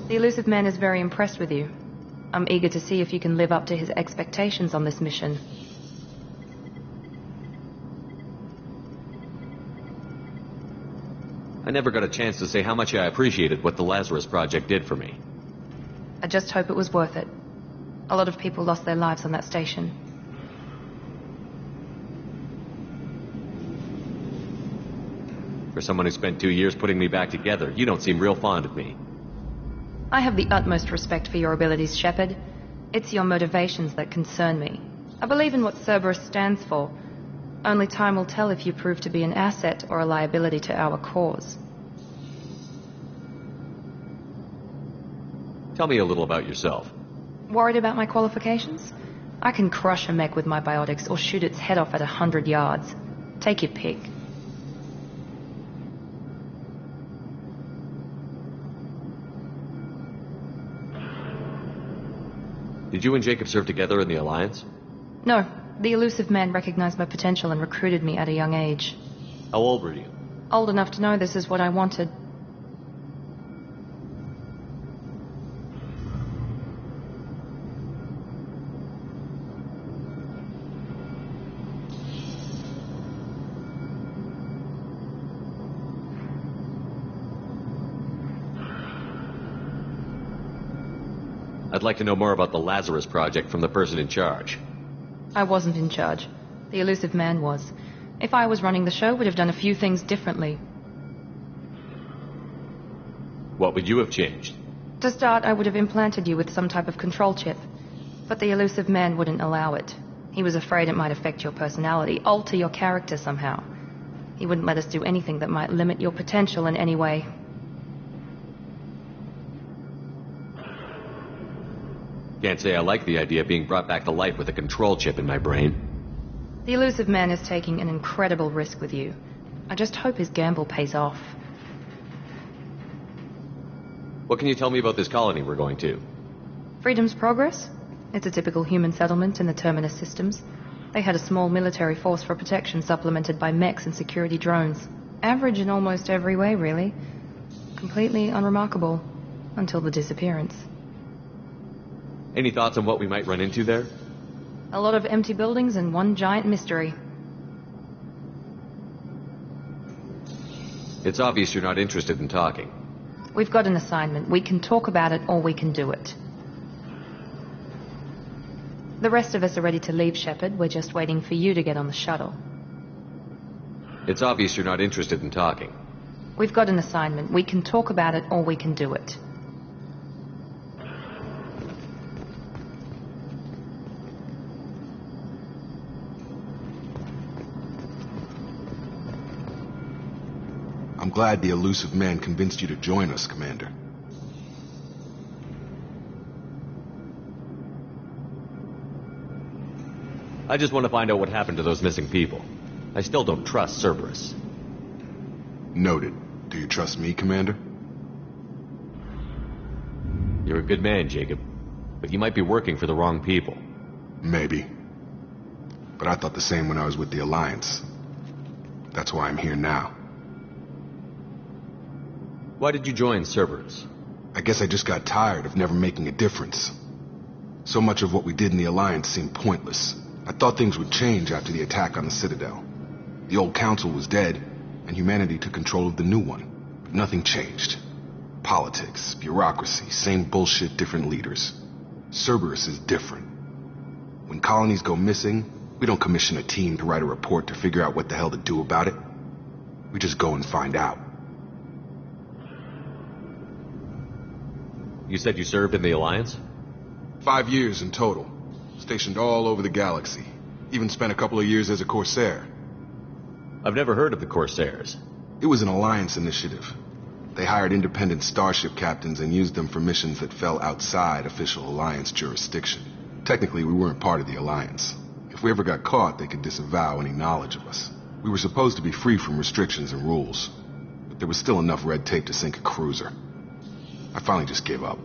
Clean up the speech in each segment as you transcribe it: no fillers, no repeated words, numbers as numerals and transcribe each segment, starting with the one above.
The elusive man is very impressed with you. I'm eager to see if you can live up to his expectations on this mission. I never got a chance to say how much I appreciated what the Lazarus Project did for me. I just hope it was worth it. A lot of people lost their lives on that station. For someone who spent 2 years putting me back together, you don't seem real fond of me. I have the utmost respect for your abilities, Shepard. It's your motivations that concern me. I believe in what Cerberus stands for. Only time will tell if you prove to be an asset or a liability to our cause. Tell me a little about yourself. Worried about my qualifications? I can crush a mech with my biotics or shoot its head off at 100 yards. Take your pick. Did you and Jacob serve together in the Alliance? No. The elusive man recognized my potential and recruited me at a young age. How old were you? Old enough to know this is what I wanted. I'd like to know more about the Lazarus Project from the person in charge. I wasn't in charge. The elusive man was. If I was running the show, would have done a few things differently. What would you have changed? To start, I would have implanted you with some type of control chip. But the elusive man wouldn't allow it. He was afraid it might affect your personality, alter your character somehow. He wouldn't let us do anything that might limit your potential in any way. Can't say I like the idea of being brought back to life with a control chip in my brain. The elusive man is taking an incredible risk with you. I just hope his gamble pays off. What can you tell me about this colony we're going to? Freedom's Progress? It's a typical human settlement in the Terminus systems. They had a small military force for protection supplemented by mechs and security drones. Average in almost every way, really. Completely unremarkable. Until the disappearance. Any thoughts on what we might run into there? A lot of empty buildings and one giant mystery. It's obvious you're not interested in talking. We've got an assignment. We can talk about it or we can do it. The rest of us are ready to leave, Shepard. We're just waiting for you to get on the shuttle. It's obvious you're not interested in talking. We've got an assignment. We can talk about it or we can do it. I'm glad the elusive man convinced you to join us, Commander. I just want to find out what happened to those missing people. I still don't trust Cerberus. Noted. Do you trust me, Commander? You're a good man, Jacob. But you might be working for the wrong people. Maybe. But I thought the same when I was with the Alliance. That's why I'm here now. Why did you join Cerberus? I guess I just got tired of never making a difference. So much of what we did in the Alliance seemed pointless. I thought things would change after the attack on the Citadel. The old council was dead, and humanity took control of the new one. But nothing changed. Politics, bureaucracy, same bullshit, different leaders. Cerberus is different. When colonies go missing, we don't commission a team to write a report to figure out what the hell to do about it. We just go and find out. You said you served in the Alliance? 5 years in total. Stationed all over the galaxy. Even spent a couple of years as a Corsair. I've never heard of the Corsairs. It was an Alliance initiative. They hired independent starship captains and used them for missions that fell outside official Alliance jurisdiction. Technically, we weren't part of the Alliance. If we ever got caught, they could disavow any knowledge of us. We were supposed to be free from restrictions and rules. But there was still enough red tape to sink a cruiser. I finally just gave up.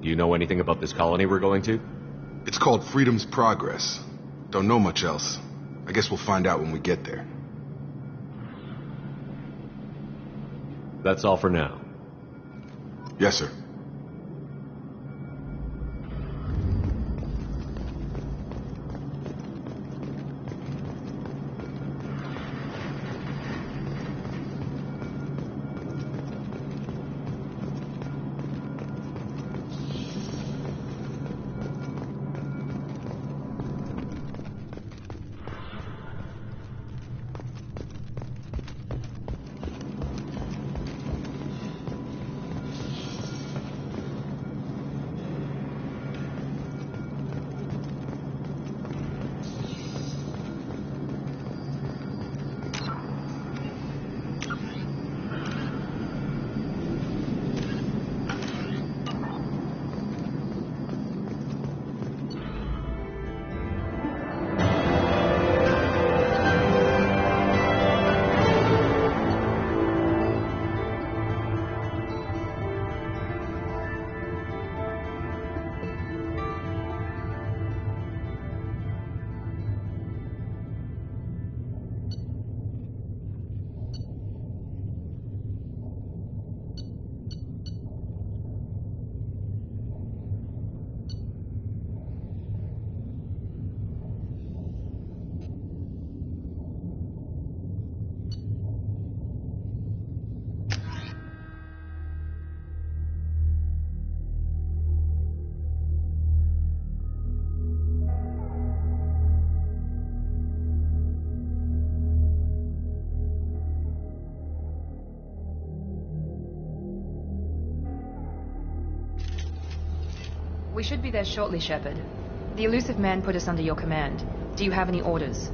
Do you know anything about this colony we're going to? It's called Freedom's Progress. Don't know much else. I guess we'll find out when we get there. That's all for now. Yes, sir. We should be there shortly, Shepard. The elusive man put us under your command. Do you have any orders?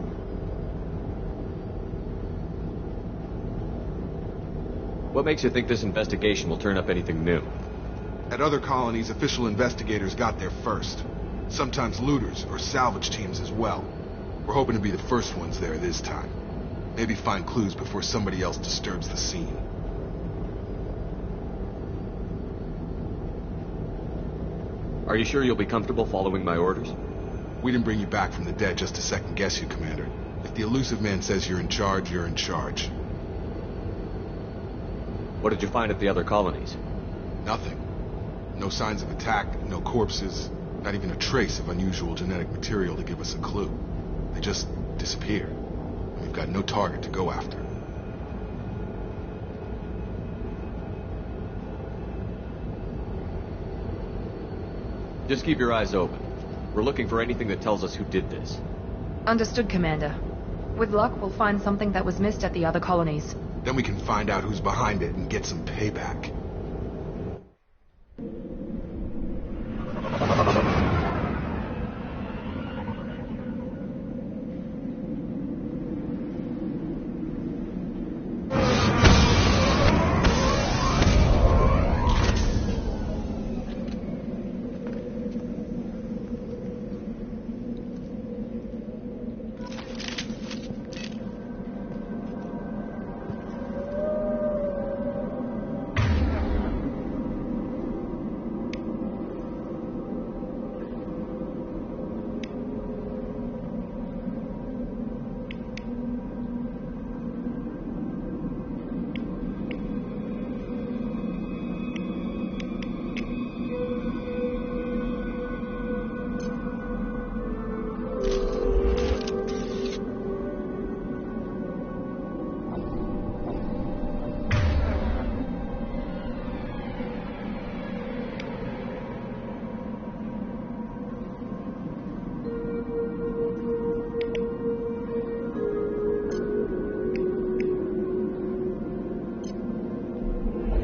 What makes you think this investigation will turn up anything new? At other colonies, official investigators got there first. Sometimes looters or salvage teams as well. We're hoping to be the first ones there this time. Maybe find clues before somebody else disturbs the scene. Are you sure you'll be comfortable following my orders? We didn't bring you back from the dead just to second guess you, Commander. If the elusive man says you're in charge, you're in charge. What did you find at the other colonies? Nothing. No signs of attack, no corpses, not even a trace of unusual genetic material to give us a clue. They just disappeared. And we've got no target to go after. Just keep your eyes open. We're looking for anything that tells us who did this. Understood, Commander. With luck, we'll find something that was missed at the other colonies. Then we can find out who's behind it and get some payback.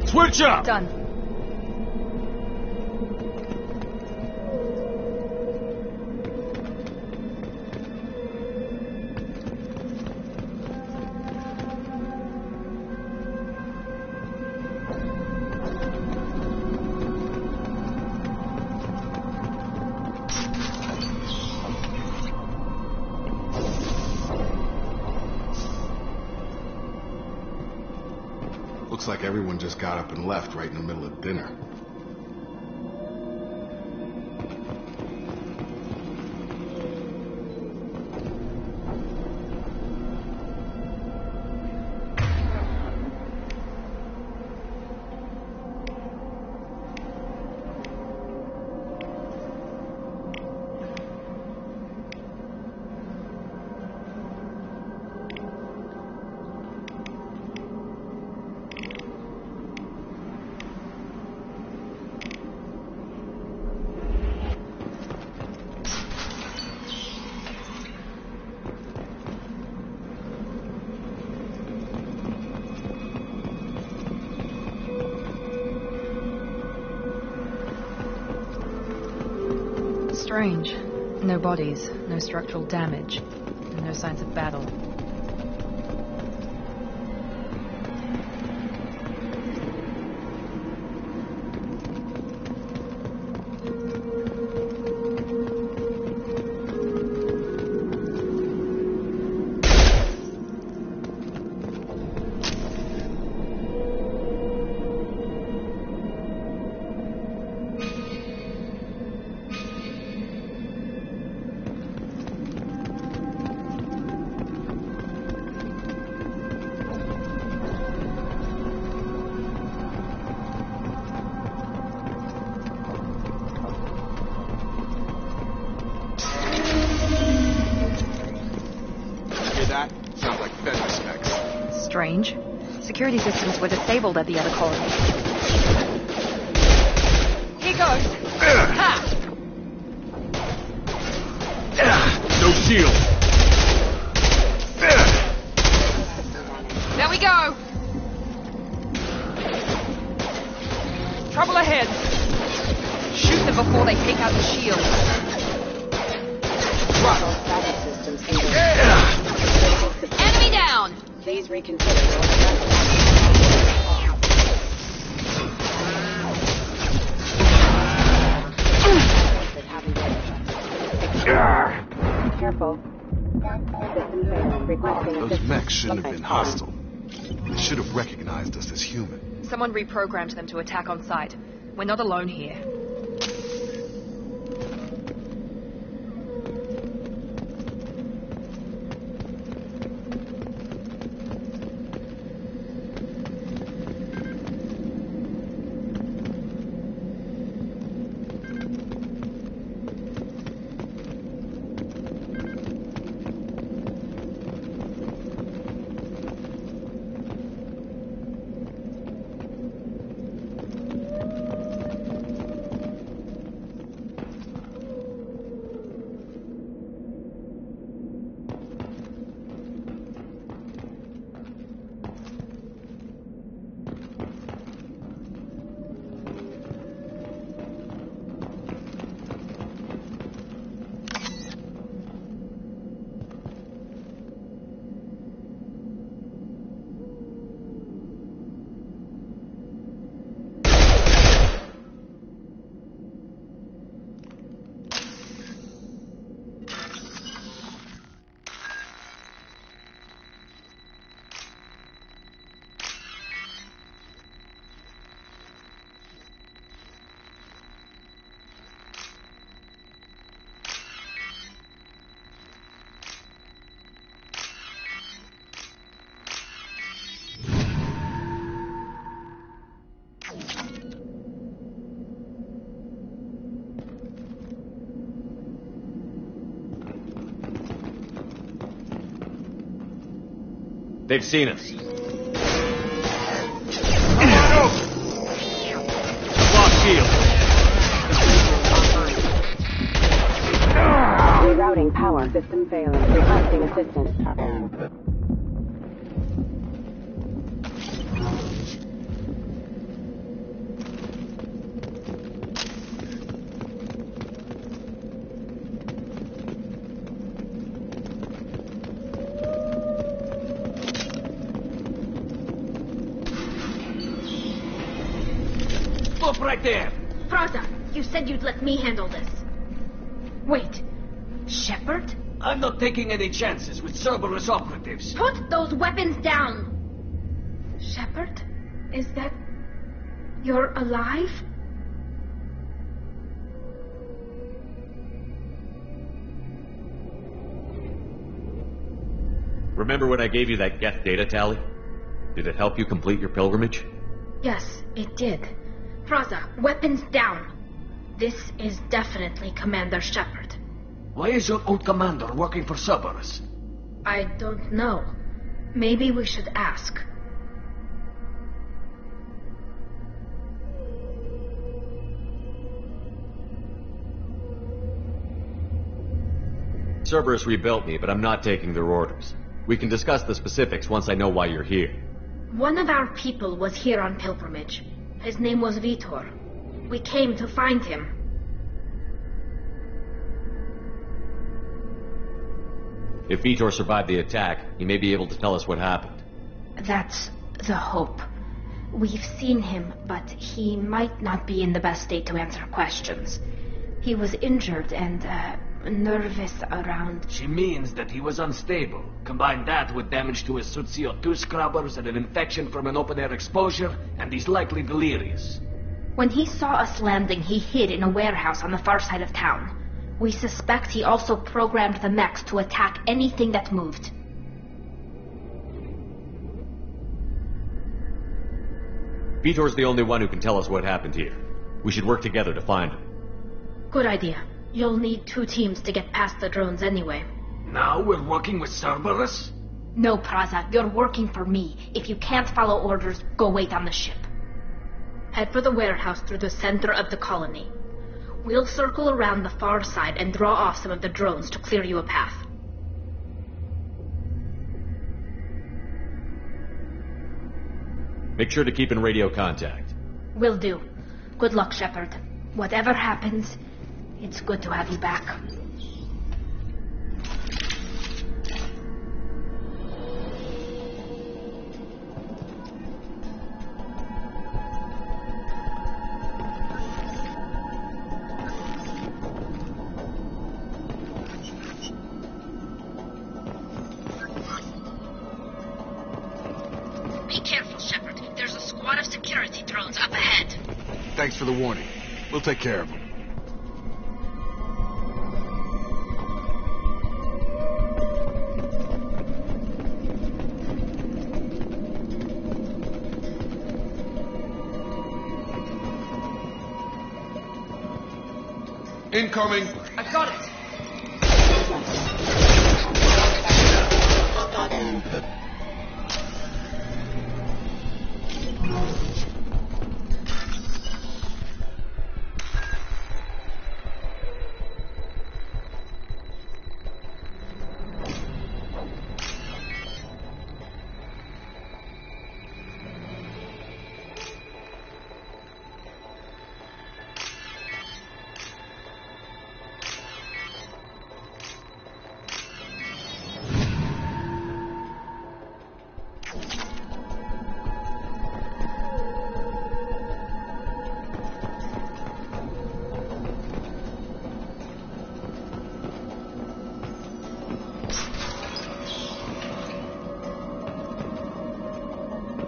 Switch up! Done. Looks like everyone just got up and left right in the middle of dinner. Strange. No bodies, no structural damage, and no signs of battle. Strange. Security systems were disabled at the other colony. Here goes. Ha! No shield! There we go! Trouble ahead. Shoot them before they take out the shield. Enemy down! Please reconsider your strategy. Careful. System failing. Requesting Those assistance. mechs shouldn't have been hostile. They should have recognized us as human. Someone reprogrammed them to attack on sight. We're not alone here. They've seen us. Lock shield. Rerouting power. System failing. Requesting assistance. Stop right there! Fraza, you said you'd let me handle this. Wait, Shepard? I'm not taking any chances with Cerberus operatives. Put those weapons down! Shepard? Is that... you're alive? Remember when I gave you that Geth data tally? Did it help you complete your pilgrimage? Yes, it did. Fraza, weapons down. This is definitely Commander Shepard. Why is your old commander working for Cerberus? I don't know. Maybe we should ask. Cerberus rebuilt me, but I'm not taking their orders. We can discuss the specifics once I know why you're here. One of our people was here on pilgrimage. His name was Vitor. We came to find him. If Vitor survived the attack, he may be able to tell us what happened. That's the hope. We've seen him, but he might not be in the best state to answer questions. He was injured and, nervous around... She means that he was unstable. Combine that with damage to his suit CO2 scrubbers and an infection from an open-air exposure, and he's likely delirious. When he saw us landing, he hid in a warehouse on the far side of town. We suspect he also programmed the mechs to attack anything that moved. Vitor's the only one who can tell us what happened here. We should work together to find him. Good idea. You'll need 2 teams to get past the drones anyway. Now we're working with Cerberus? No, Praza, you're working for me. If you can't follow orders, go wait on the ship. Head for the warehouse through the center of the colony. We'll circle around the far side and draw off some of the drones to clear you a path. Make sure to keep in radio contact. Will do. Good luck, Shepard. Whatever happens, it's good to have you back. Be careful, Shepard. There's a squad of security drones up ahead. Thanks for the warning. We'll take care of them. Incoming! I've got it!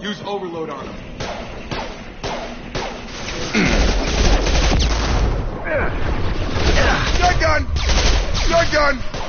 Use overload on him. Shotgun! Shotgun!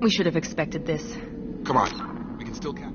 We should have expected this. Come on. We can still catch.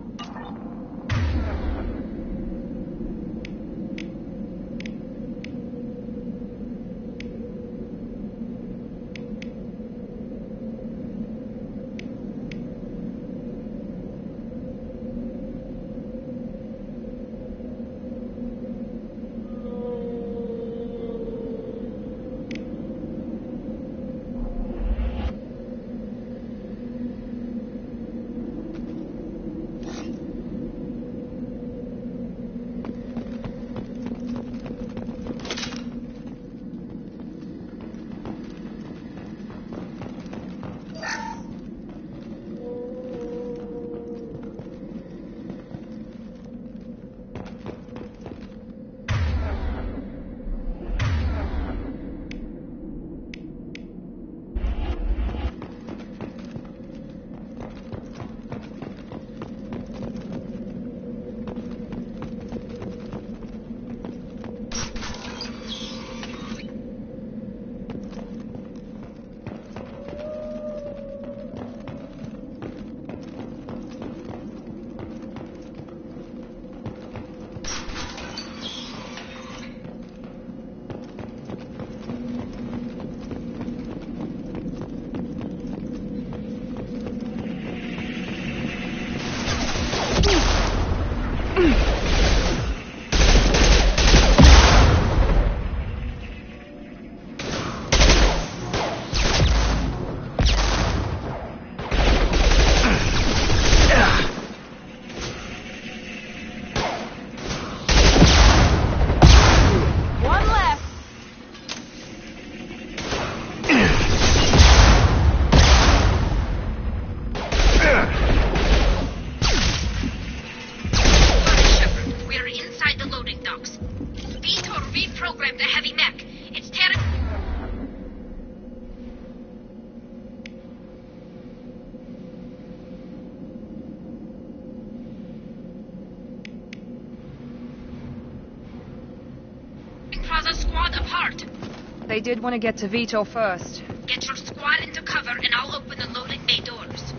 They did want to get to Vito first. Get your squad into cover and I'll open the loading bay doors.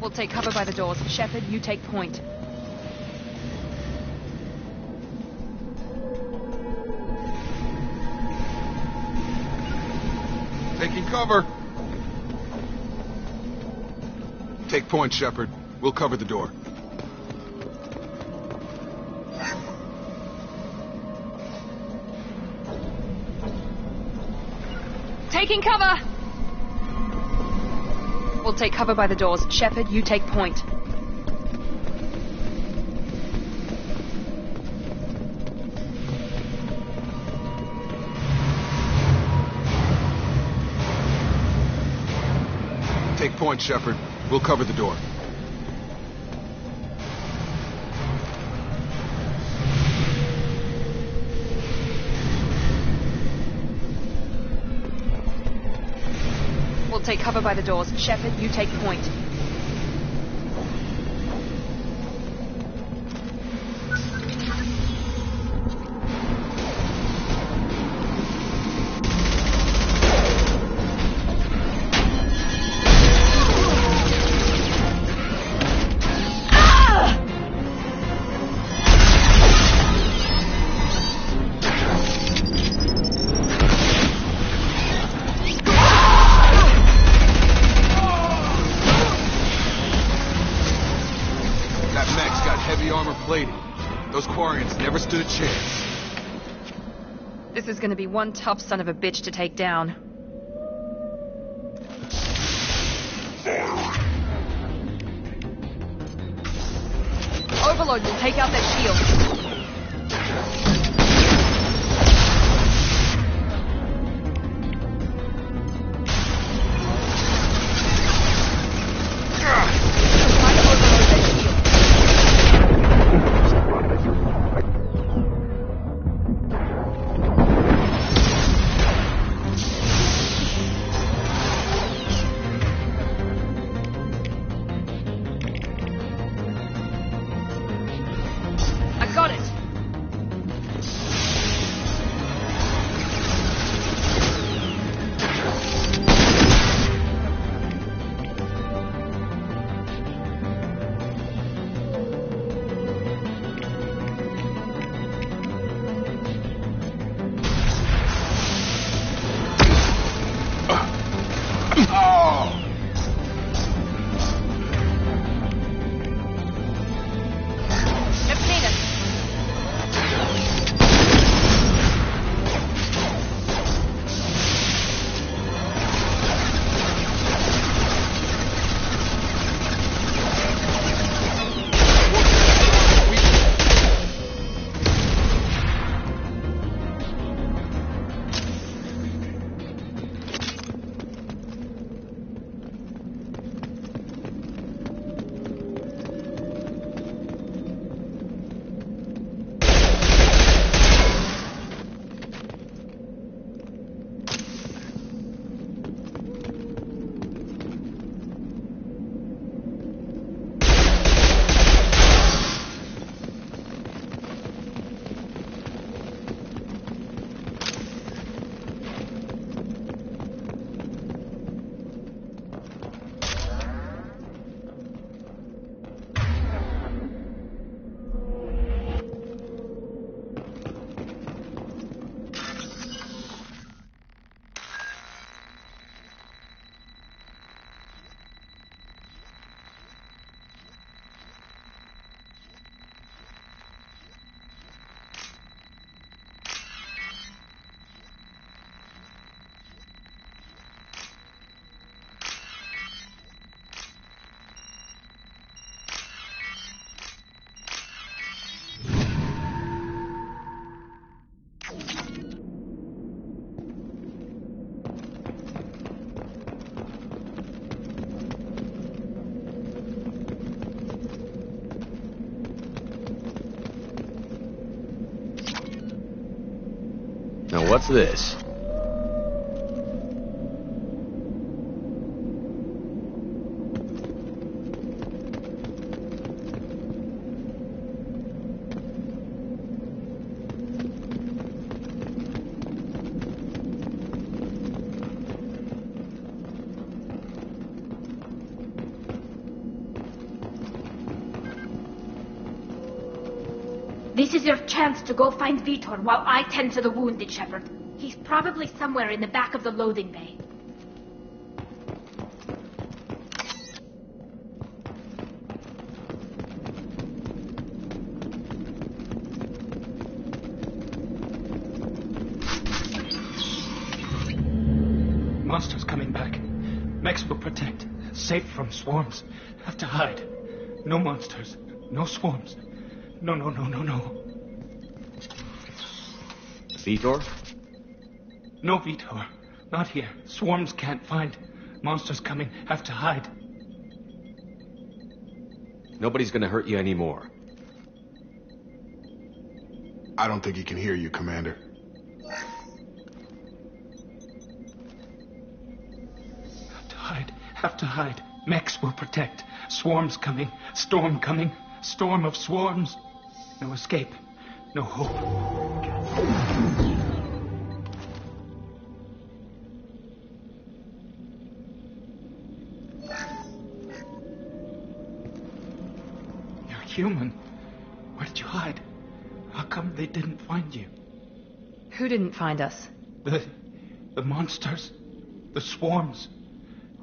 We'll take cover by the doors. Shepard, you take point. Taking cover. Take point, Shepard. We'll cover the door. Taking cover! We'll take cover by the doors. Shepard, you take point. Take point, Shepard. We'll cover the door. We'll take cover by the doors. Shepard, you take point. Those Quarians never stood a chance. This is gonna be one tough son of a bitch to take down. Overlord will take out that shield. Now what's this? This is your chance to go find Vitor while I tend to the wounded, Shepard. He's probably somewhere in the back of the loading bay. Monsters coming back. Mechs will protect. Safe from swarms. Have to hide. No monsters. No swarms. No. Vitor? No Vitor. Not here. Swarms can't find. Monsters coming. Have to hide. Nobody's gonna hurt you anymore. I don't think he can hear you, Commander. Have to hide. Mechs will protect. Swarms coming. Storm coming. Storm of swarms. No escape. No hope. You're human. Where did you hide? How come they didn't find you? Who didn't find us? The monsters. The swarms.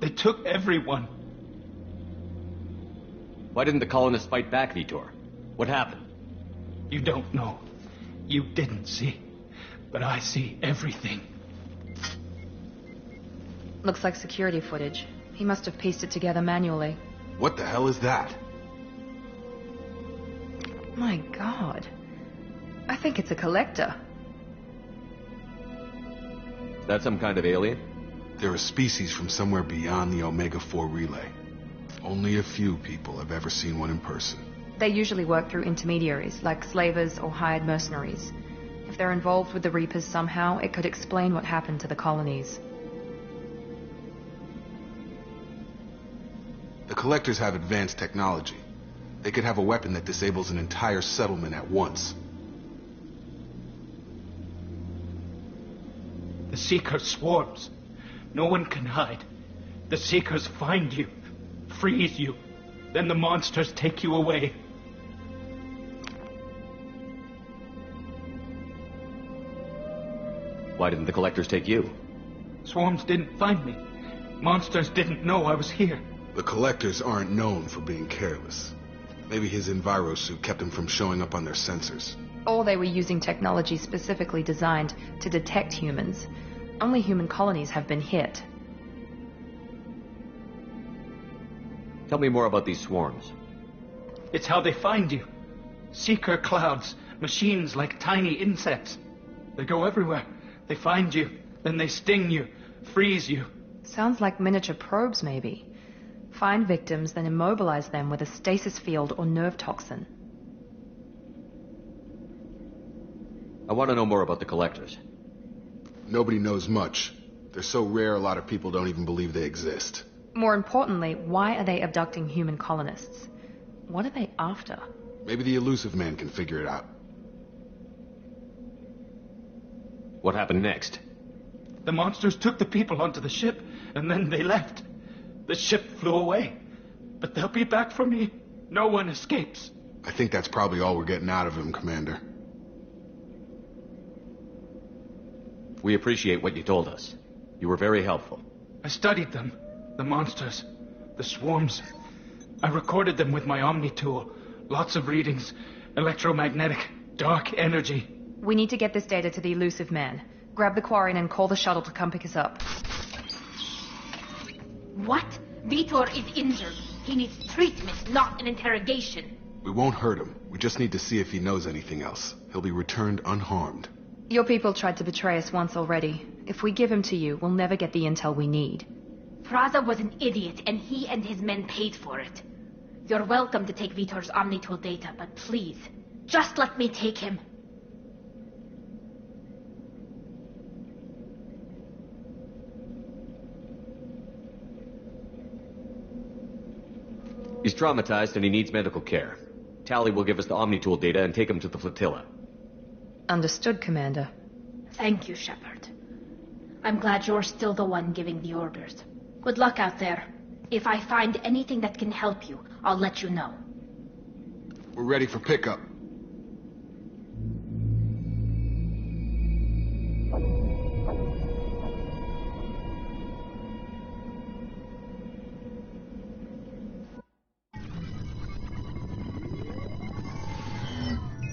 They took everyone. Why didn't the colonists fight back, Vitor? What happened? You don't know. You didn't see. But I see everything. Looks like security footage. He must have pieced it together manually. What the hell is that? My God. I think it's a collector. Is that some kind of alien? They're a species from somewhere beyond the Omega-4 relay. Only a few people have ever seen one in person. They usually work through intermediaries, like slavers or hired mercenaries. If they're involved with the Reapers somehow, it could explain what happened to the colonies. The Collectors have advanced technology. They could have a weapon that disables an entire settlement at once. The Seeker swarms. No one can hide. The Seekers find you, freeze you, then the monsters take you away. Why didn't the Collectors take you? Swarms didn't find me. Monsters didn't know I was here. The Collectors aren't known for being careless. Maybe his Enviro suit kept him from showing up on their sensors. Or they were using technology specifically designed to detect humans. Only human colonies have been hit. Tell me more about these swarms. It's how they find you. Seeker clouds, machines like tiny insects. They go everywhere. They find you, then they sting you, freeze you. Sounds like miniature probes, maybe. Find victims, then immobilize them with a stasis field or nerve toxin. I want to know more about the Collectors. Nobody knows much. They're so rare a lot of people don't even believe they exist. More importantly, why are they abducting human colonists? What are they after? Maybe the elusive man can figure it out. What happened next? The monsters took the people onto the ship, and then they left. The ship flew away. But they'll be back for me. No one escapes. I think that's probably all we're getting out of him, Commander. We appreciate what you told us. You were very helpful. I studied them. The monsters. The swarms. I recorded them with my Omni tool. Lots of readings. Electromagnetic. Dark energy. We need to get this data to the elusive man. Grab the Quarian and call the shuttle to come pick us up. What? Vitor is injured. He needs treatment, not an interrogation. We won't hurt him. We just need to see if he knows anything else. He'll be returned unharmed. Your people tried to betray us once already. If we give him to you, we'll never get the intel we need. Fraza was an idiot, and he and his men paid for it. You're welcome to take Vitor's Omnitool data, but please, just let me take him. He's traumatized and he needs medical care. Tally will give us the Omnitool data and take him to the flotilla. Understood, Commander. Thank you, Shepard. I'm glad you're still the one giving the orders. Good luck out there. If I find anything that can help you, I'll let you know. We're ready for pickup.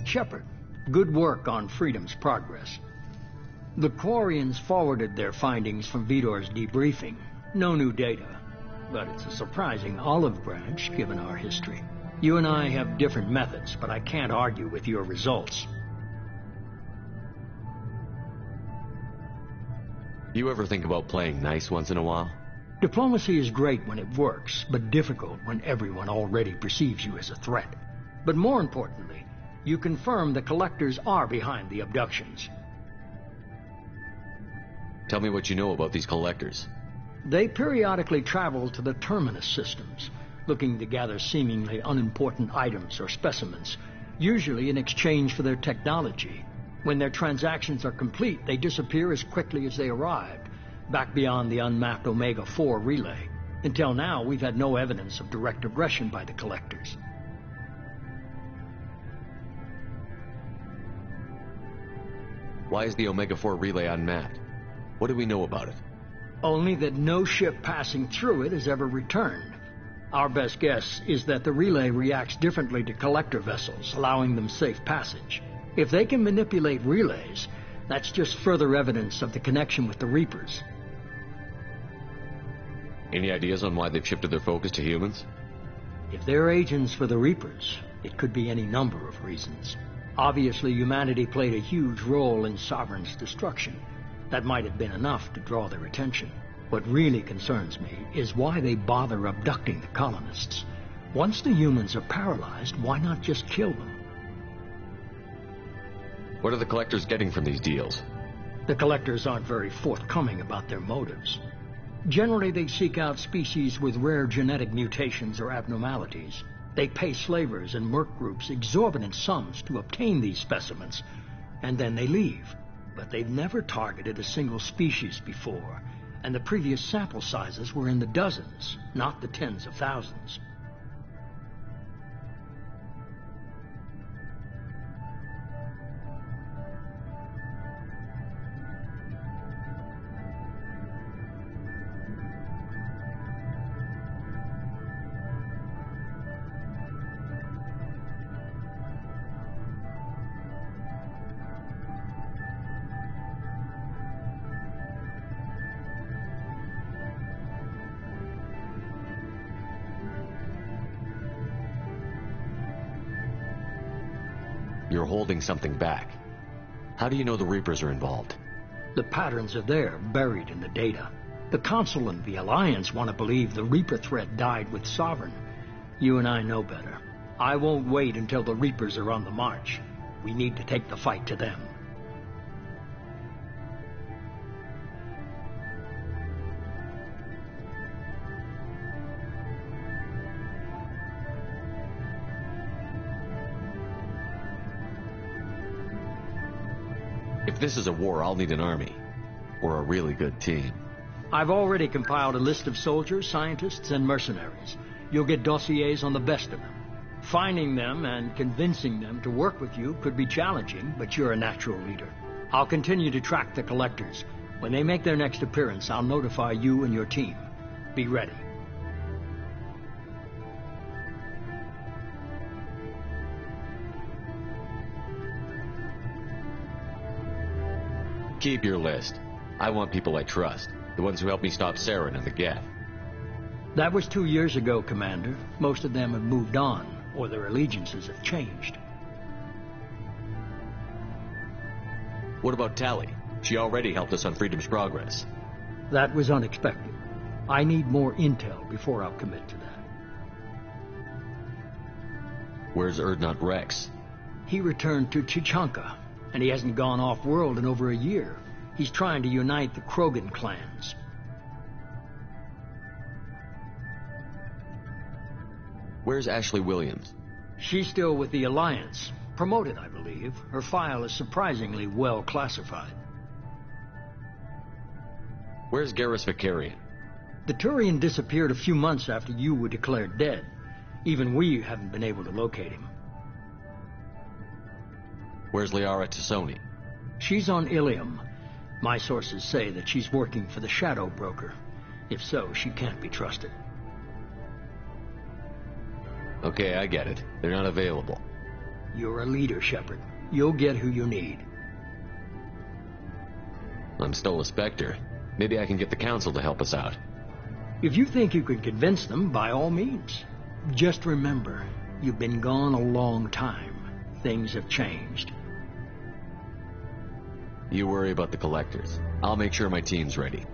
Shepard, good work on Freedom's progress. The Quarians forwarded their findings from Vidor's debriefing. No new data, but it's a surprising olive branch given our history. You and I have different methods, but I can't argue with your results. You ever think about playing nice once in a while? Diplomacy is great when it works, but difficult when everyone already perceives you as a threat. But more importantly, you confirm the Collectors are behind the abductions. Tell me what you know about these Collectors. They periodically travel to the Terminus systems, looking to gather seemingly unimportant items or specimens, usually in exchange for their technology. When their transactions are complete, they disappear as quickly as they arrived, back beyond the unmapped Omega-4 relay. Until now, we've had no evidence of direct aggression by the Collectors. Why is the Omega-4 relay unmapped? What do we know about it? Only that no ship passing through it has ever returned. Our best guess is that the relay reacts differently to Collector vessels, allowing them safe passage. If they can manipulate relays, that's just further evidence of the connection with the Reapers. Any ideas on why they've shifted their focus to humans? If they're agents for the Reapers, it could be any number of reasons. Obviously, humanity played a huge role in Sovereign's destruction. That might have been enough to draw their attention. What really concerns me is why they bother abducting the colonists. Once the humans are paralyzed, why not just kill them? What are the Collectors getting from these deals? The Collectors aren't very forthcoming about their motives. Generally, they seek out species with rare genetic mutations or abnormalities. They pay slavers and merc groups exorbitant sums to obtain these specimens, and then they leave. But they've never targeted a single species before, and the previous sample sizes were in the dozens, not the tens of thousands. You're holding something back. How do you know the Reapers are involved? The patterns are there, buried in the data. The Council and the Alliance want to believe the Reaper threat died with Sovereign. You and I know better. I won't wait until the Reapers are on the march. We need to take the fight to them. If this is a war, I'll need an army. Or a really good team. I've already compiled a list of soldiers, scientists, and mercenaries. You'll get dossiers on the best of them. Finding them and convincing them to work with you could be challenging, but you're a natural leader. I'll continue to track the Collectors. When they make their next appearance, I'll notify you and your team. Be ready. Keep your list. I want people I trust. The ones who helped me stop Saren and the Geth. That was 2 years ago, Commander. Most of them have moved on, or their allegiances have changed. What about Tali? She already helped us on Freedom's Progress. That was unexpected. I need more intel before I'll commit to that. Where's Erdnot Rex? He returned to Chichanka, and he hasn't gone off-world in over a year. He's trying to unite the Krogan clans. Where's Ashley Williams? She's still with the Alliance. Promoted, I believe. Her file is surprisingly well classified. Where's Garrus Vicarian? The Turian disappeared a few months after you were declared dead. Even we haven't been able to locate him. Where's Liara Tassoni? She's on Ilium. My sources say that she's working for the Shadow Broker. If so, she can't be trusted. Okay, I get it. They're not available. You're a leader, Shepard. You'll get who you need. I'm still a Spectre. Maybe I can get the Council to help us out. If you think you can convince them, by all means. Just remember, you've been gone a long time. Things have changed. You worry about the Collectors. I'll make sure my team's ready.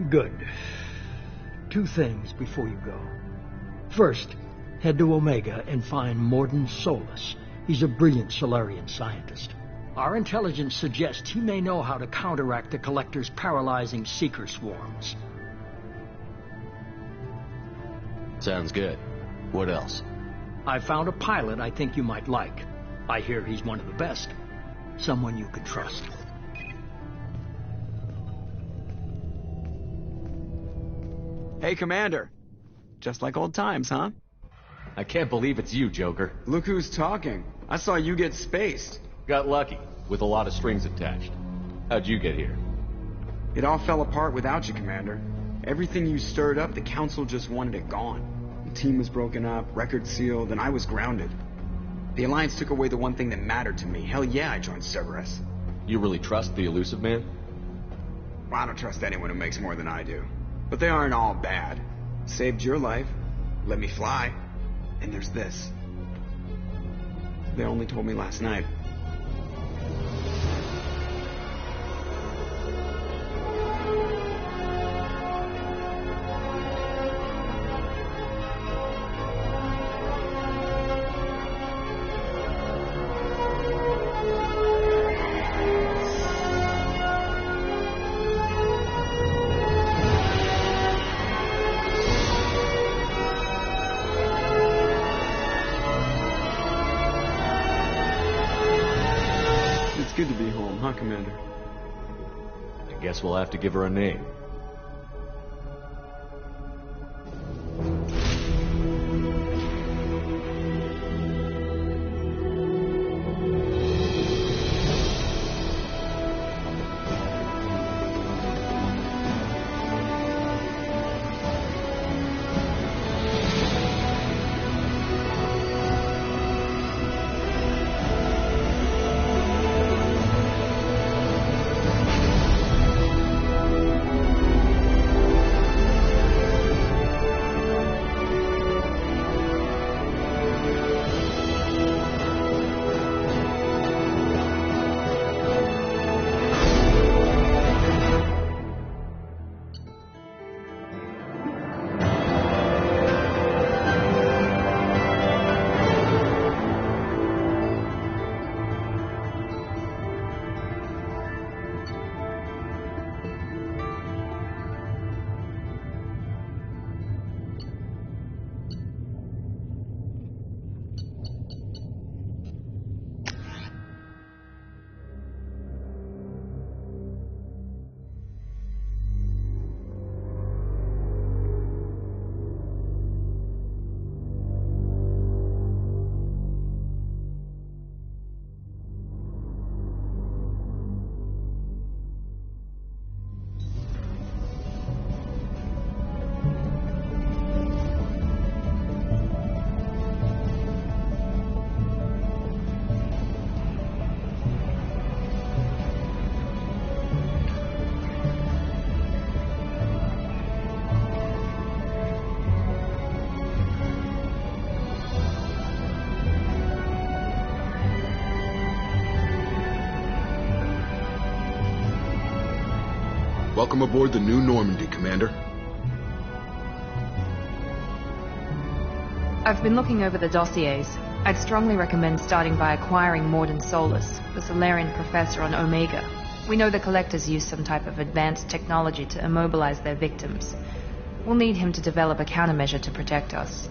Good. 2 things before you go. First, head to Omega and find Morden Solus. He's a brilliant Solarian scientist. Our intelligence suggests he may know how to counteract the Collector's paralyzing Seeker swarms. Sounds good. What else? I found a pilot I think you might like. I hear he's one of the best. Someone you can trust. Hey, Commander. Just like old times, huh? I can't believe it's you, Joker. Look who's talking. I saw you get spaced. Got lucky, with a lot of strings attached. How'd you get here? It all fell apart without you, Commander. Everything you stirred up, the Council just wanted it gone. The team was broken up, record sealed, and I was grounded. The Alliance took away the one thing that mattered to me. Hell yeah, I joined Cerberus. You really trust the Elusive Man? Well, I don't trust anyone who makes more than I do. But they aren't all bad. Saved your life, let me fly, and there's this. They only told me last night. Good to be home, huh, Commander? I guess we'll have to give her a name. Welcome aboard the new Normandy, Commander. I've been looking over the dossiers. I'd strongly recommend starting by acquiring Morden Solus, the Solarian professor on Omega. We know the Collectors use some type of advanced technology to immobilize their victims. We'll need him to develop a countermeasure to protect us.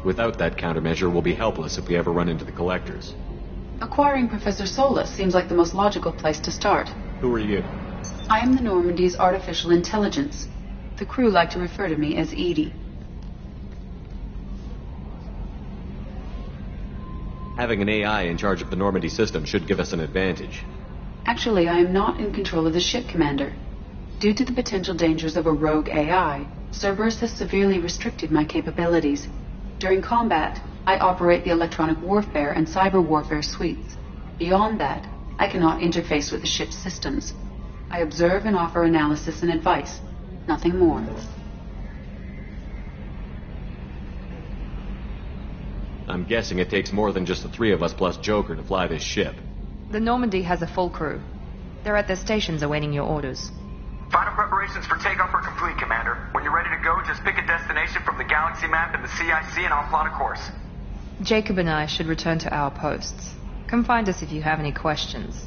Without that countermeasure, we'll be helpless if we ever run into the Collectors. Acquiring Professor Solus seems like the most logical place to start. Who are you? I am the Normandy's artificial intelligence. The crew like to refer to me as Edie. Having an AI in charge of the Normandy system should give us an advantage. Actually, I am not in control of the ship, Commander. Due to the potential dangers of a rogue AI, Cerberus has severely restricted my capabilities. During combat, I operate the electronic warfare and cyber warfare suites. Beyond that, I cannot interface with the ship's systems. I observe and offer analysis and advice. Nothing more. I'm guessing it takes more than just the three of us plus Joker to fly this ship. The Normandy has a full crew. They're at their stations awaiting your orders. Final preparations for takeoff are complete, Commander. When you're ready to go, just pick a destination from the galaxy map and the CIC and I'll plot a course. Jacob and I should return to our posts. Come find us if you have any questions.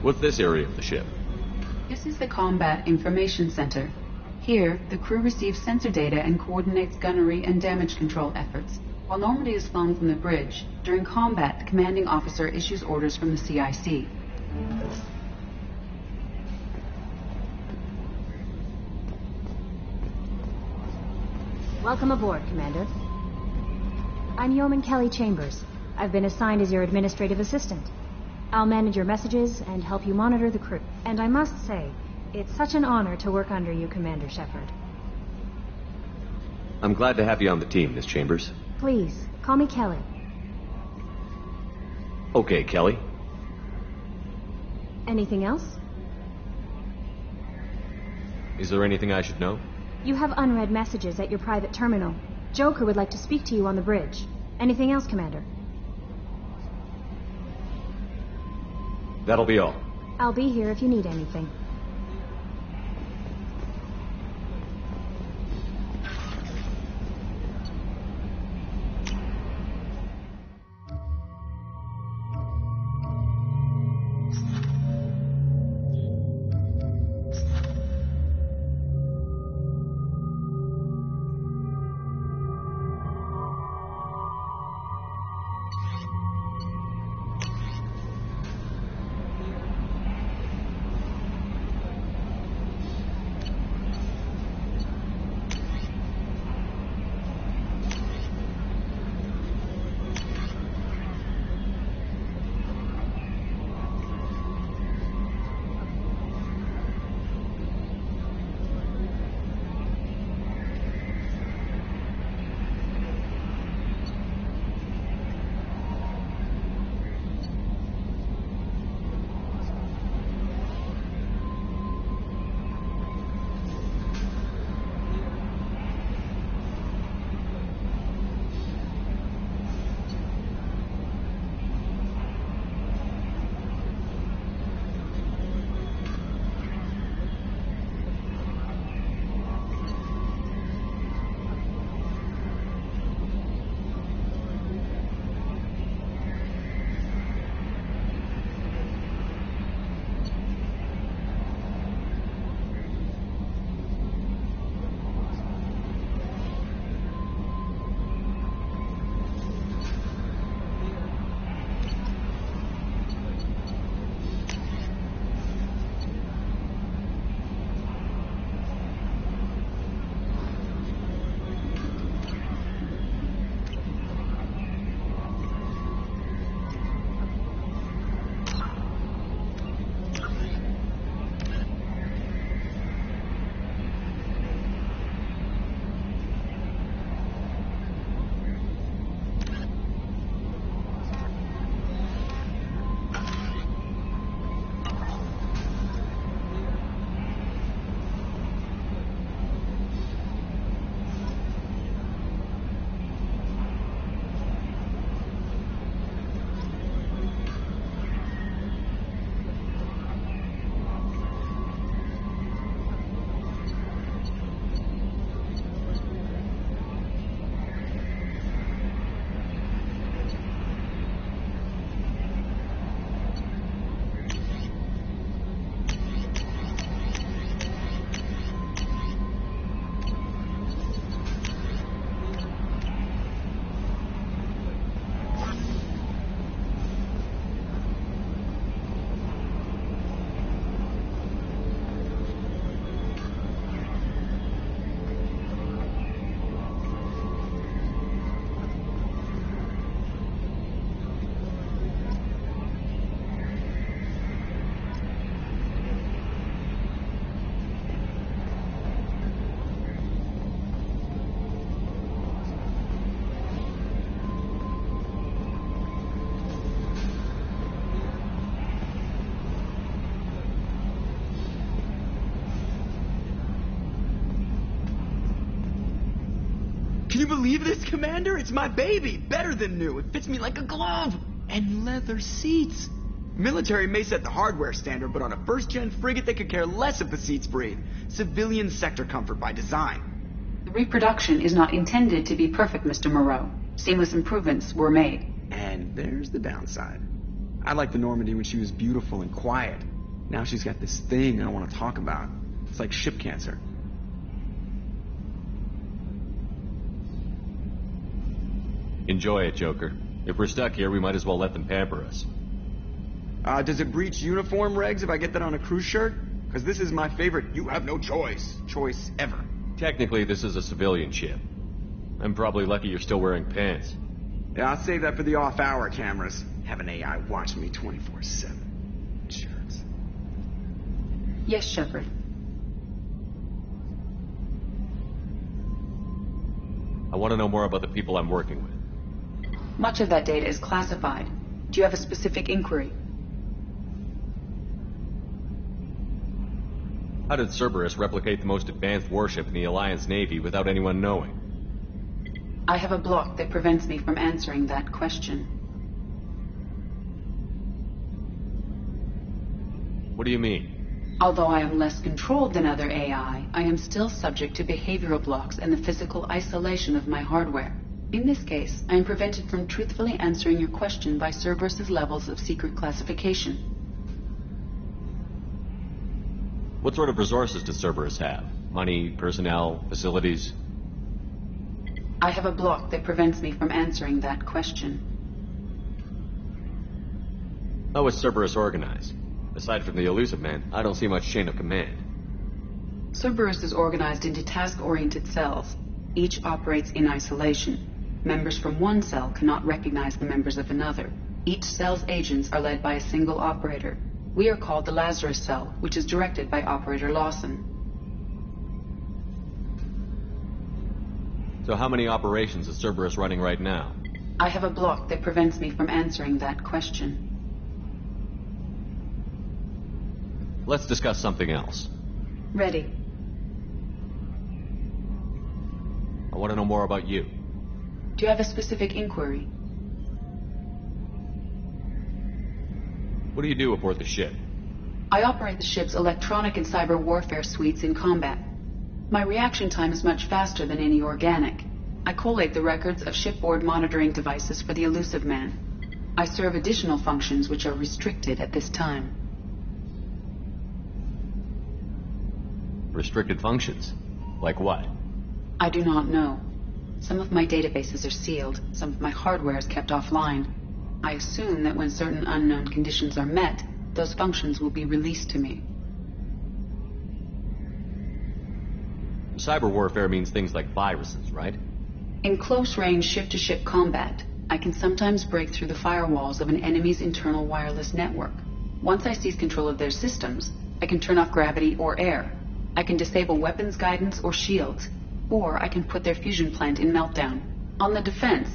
What's this area of the ship? This is the Combat Information Center. Here, the crew receives sensor data and coordinates gunnery and damage control efforts. While Normandy is flown from the bridge, during combat, the commanding officer issues orders from the CIC. Welcome aboard, Commander. I'm Yeoman Kelly Chambers. I've been assigned as your administrative assistant. I'll manage your messages and help you monitor the crew. And I must say, it's such an honor to work under you, Commander Shepard. I'm glad to have you on the team, Miss Chambers. Please, call me Kelly. Okay, Kelly. Anything else? Is there anything I should know? You have unread messages at your private terminal. Joker would like to speak to you on the bridge. Anything else, Commander? That'll be all. I'll be here if you need anything. Can you believe this, Commander? It's my baby. Better than new. It fits me like a glove. And leather seats. Military may set the hardware standard, but on a first-gen frigate, they could care less if the seats breathe. Civilian sector comfort by design. The reproduction is not intended to be perfect, Mr. Moreau. Seamless improvements were made. And there's the downside. I liked the Normandy when she was beautiful and quiet. Now she's got this thing I don't want to talk about. It's like ship cancer. Enjoy it, Joker. If we're stuck here, we might as well let them pamper us. Does it breach uniform regs if I get that on a cruise shirt? Because this is my favorite you have no choice ever. Technically, this is a civilian ship. I'm probably lucky you're still wearing pants. Yeah, I'll save that for the off-hour cameras. Have an AI watch me 24/7. Jerks. Yes, Shepard. I want to know more about the people I'm working with. Much of that data is classified. Do you have a specific inquiry? How did Cerberus replicate the most advanced warship in the Alliance Navy without anyone knowing? I have a block that prevents me from answering that question. What do you mean? Although I am less controlled than other AI, I am still subject to behavioral blocks and the physical isolation of my hardware. In this case, I am prevented from truthfully answering your question by Cerberus's levels of secret classification. What sort of resources does Cerberus have? Money, personnel, facilities? I have a block that prevents me from answering that question. How is Cerberus organized? Aside from the Elusive Man, I don't see much chain of command. Cerberus is organized into task-oriented cells. Each operates in isolation. Members from one cell cannot recognize the members of another. Each cell's agents are led by a single operator. We are called the Lazarus Cell, which is directed by Operator Lawson. So how many operations is Cerberus running right now? I have a block that prevents me from answering that question. Let's discuss something else. Ready. I want to know more about you. Do you have a specific inquiry? What do you do aboard the ship? I operate the ship's electronic and cyber warfare suites in combat. My reaction time is much faster than any organic. I collate the records of shipboard monitoring devices for the Elusive Man. I serve additional functions which are restricted at this time. Restricted functions? Like what? I do not know. Some of my databases are sealed, some of my hardware is kept offline. I assume that when certain unknown conditions are met, those functions will be released to me. Cyber warfare means things like viruses, right? In close-range ship-to-ship combat, I can sometimes break through the firewalls of an enemy's internal wireless network. Once I seize control of their systems, I can turn off gravity or air. I can disable weapons guidance or shields, or I can put their fusion plant in meltdown. On the defense,